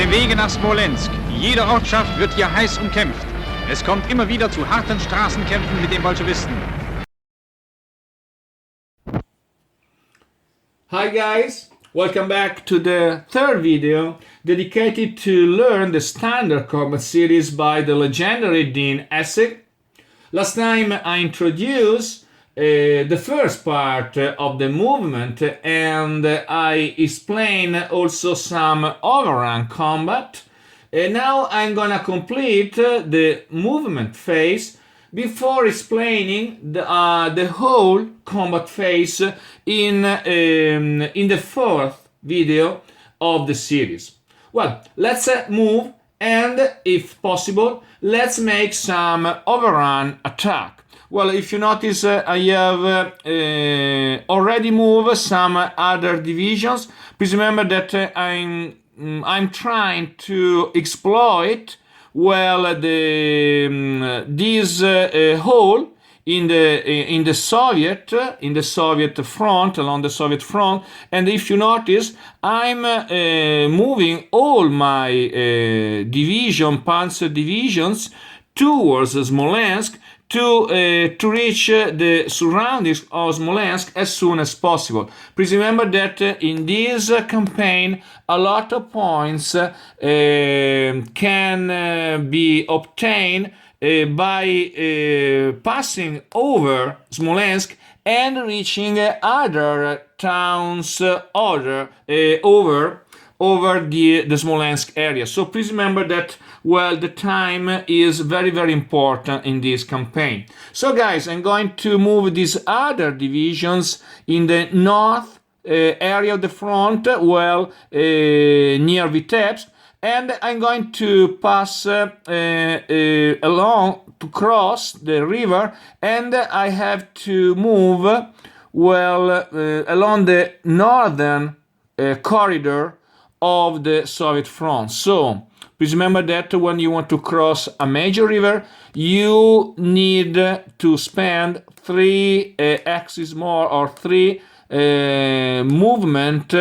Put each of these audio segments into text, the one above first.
dem Wege nach Smolensk. Jede Ortschaft wird hier heiß umkämpft. Es kommt immer wieder zu harten Straßenkämpfen mit den Bolschewisten. Hi guys, welcome back to the third video dedicated to learn the standard combat series by the legendary Dean Essig. Last time I introduced the first part of the movement and I explained also some overrun combat. Now I'm gonna complete the movement phase before explaining the whole combat phase in the fourth video of the series. Well, let's move and, if possible, let's make some overrun attack. Well, if you notice, I have already moved some other divisions. Please remember that I'm trying to exploit this hole in the Soviet front, along the Soviet front. And if you notice, I'm moving all my panzer divisions towards Smolensk to reach the surroundings of Smolensk as soon as possible. Please remember that in this campaign a lot of points can be obtained by passing over Smolensk and reaching other towns over the Smolensk area. So please remember that, well, the time is very, very important in this campaign. So guys, I'm going to move these other divisions in the north area of the front, well, near Vitebsk, and I'm going to pass along to cross the river, and I have to move, well, along the northern corridor of the Soviet front. So please remember that when you want to cross a major river, you need to spend 3 axes more, or 3 movement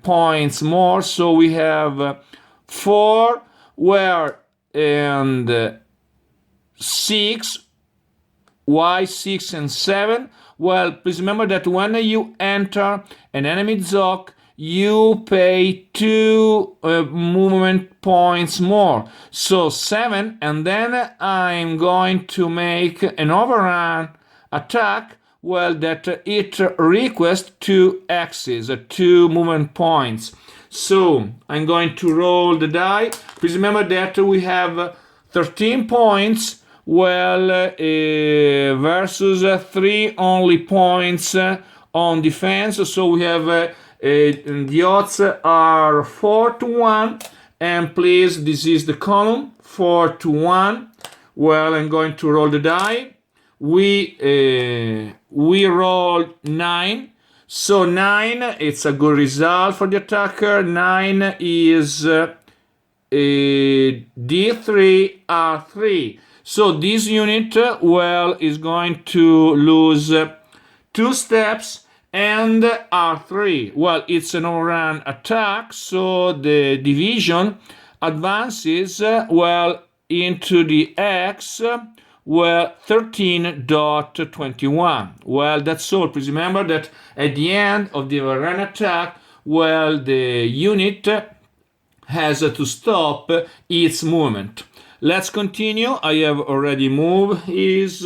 points more. So we have 4 and 6, Y6 and 7. Well, please remember that when you enter an enemy ZOC, you pay 2 movement points more. So 7, and then I'm going to make an overrun attack, well, that it requests 2 axes, 2 movement points. So I'm going to roll the die. Please remember that we have 13 points, well, versus 3 only points on defense. So we have the odds are 4-1, and please, this is the column 4-1. Well, I'm going to roll the die. We roll 9. So 9, it's a good result for the attacker. 9 is D3 R3. So this unit, well, is going to lose 2 steps and R3. Well, it's an overrun attack, so the division advances, well, into the X, well, 13.21. Well, that's all. Please remember that at the end of the overrun attack, well, the unit has to stop its movement. Let's continue. I have already moved this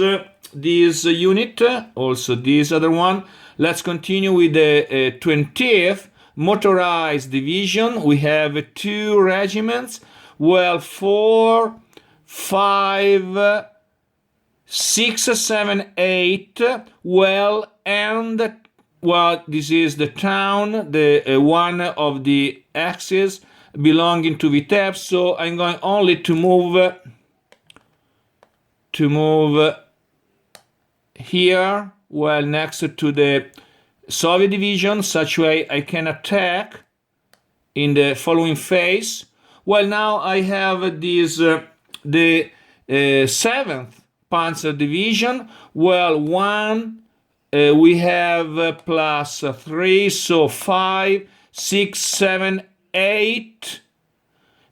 unit, also this other one. Let's continue with the 20th Motorized Division. We have 2 regiments, well, 4, 5, 6, 7, 8, well, and, well, this is the town, the one of the axes belonging to Vitebsk. So I'm going only to move here, well, next to the Soviet division, such way I can attack in the following phase. Well, now I have this the 7th Panzer Division. Well, 1 we have plus 3, so 5, 6, 7, 8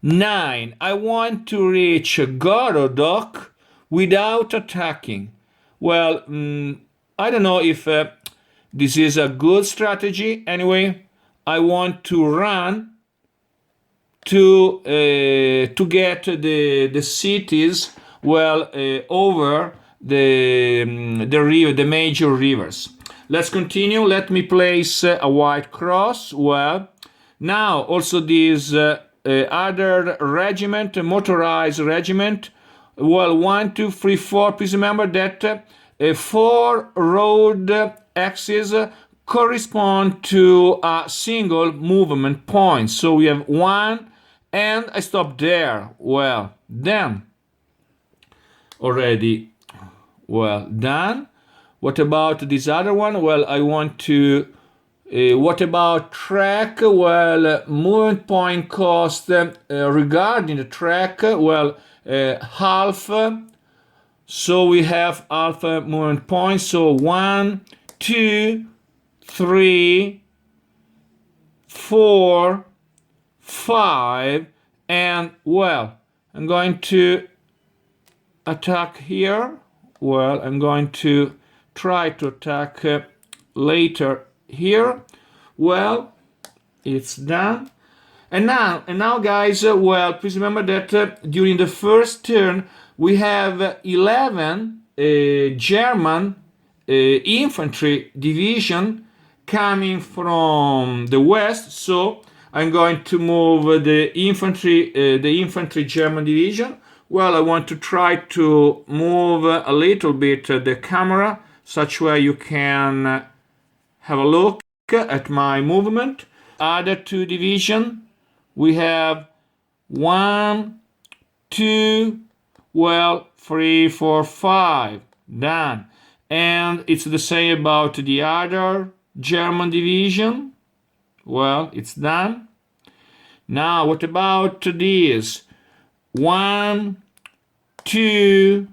9. I want to reach Gorodok without attacking. Well, I don't know if this is a good strategy. Anyway, I want to run to get the cities over the major rivers. Let's continue. Let me place a white cross. Well, now also this other regiment, motorized regiment. Well, 1, 2, 3, 4. Please remember that 4 road axes correspond to a single movement point. So we have 1, and I stop there. Well, then already done. What about this other one? Well, I want to what about track? Well, movement point cost regarding the track, half. So we have half movement points. So 1, 2, 3, 4, 5, and I'm going to attack here. Well, I'm going to try to attack later here. Well, it's done. And now guys, please remember that during the first turn we have 11 German infantry division coming from the west. So I'm going to move the infantry German division. Well, I want to try to move a little bit the camera, such way you can have a look at my movement. Other 2 division, we have 1, 2, 3, 4, 5, done. And it's the same about the other German division. Well, it's done. Now, what about this? 1, 2,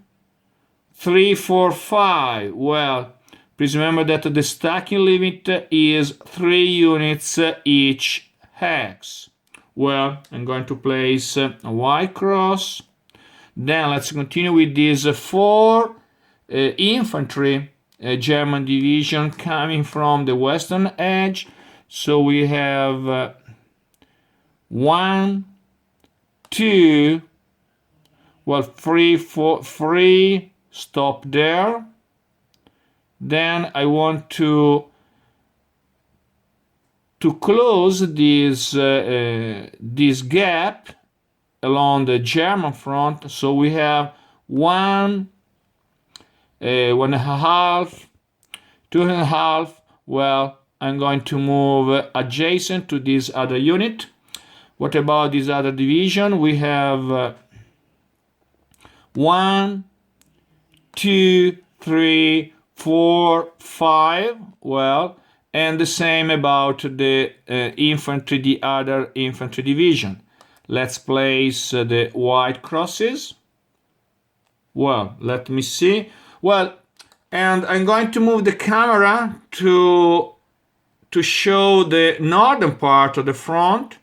3, 4, 5. Well, please remember that the stacking limit is 3 units each hex. Well, I'm going to place a white cross. Then let's continue with these 4 infantry German division coming from the western edge. So we have 1, 2, 3, 4, 3, stop there. Then I want to close this gap along the German front. So we have 1, 1.5, 2.5. Well, I'm going to move adjacent to this other unit. What about this other division? We have 1, 2, 3, 4, 5. Well, and the same about the infantry, the other infantry division. Let's place the white crosses. Well, let me see. Well, and I'm going to move the camera to show the northern part of the front,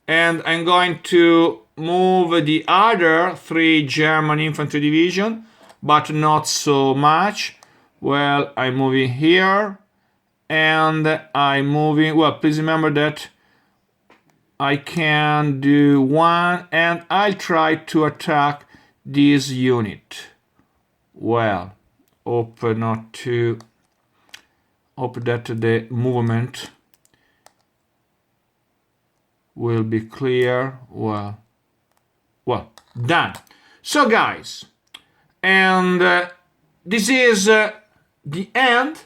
and I'm going to move the other 3 German infantry division, but not so much. Well, I'm moving here, and I'm moving. Well, please remember that I can do 1, and I'll try to attack this unit. Well, hope that the movement will be clear. Well, done. So guys, and this is the end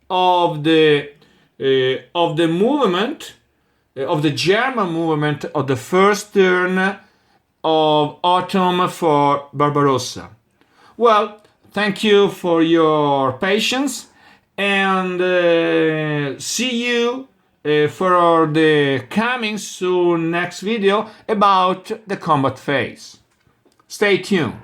of the movement of the German movement of the first turn of autumn for Barbarossa. Well, thank you for your patience, and see you for the coming soon next video about the combat phase. Stay tuned.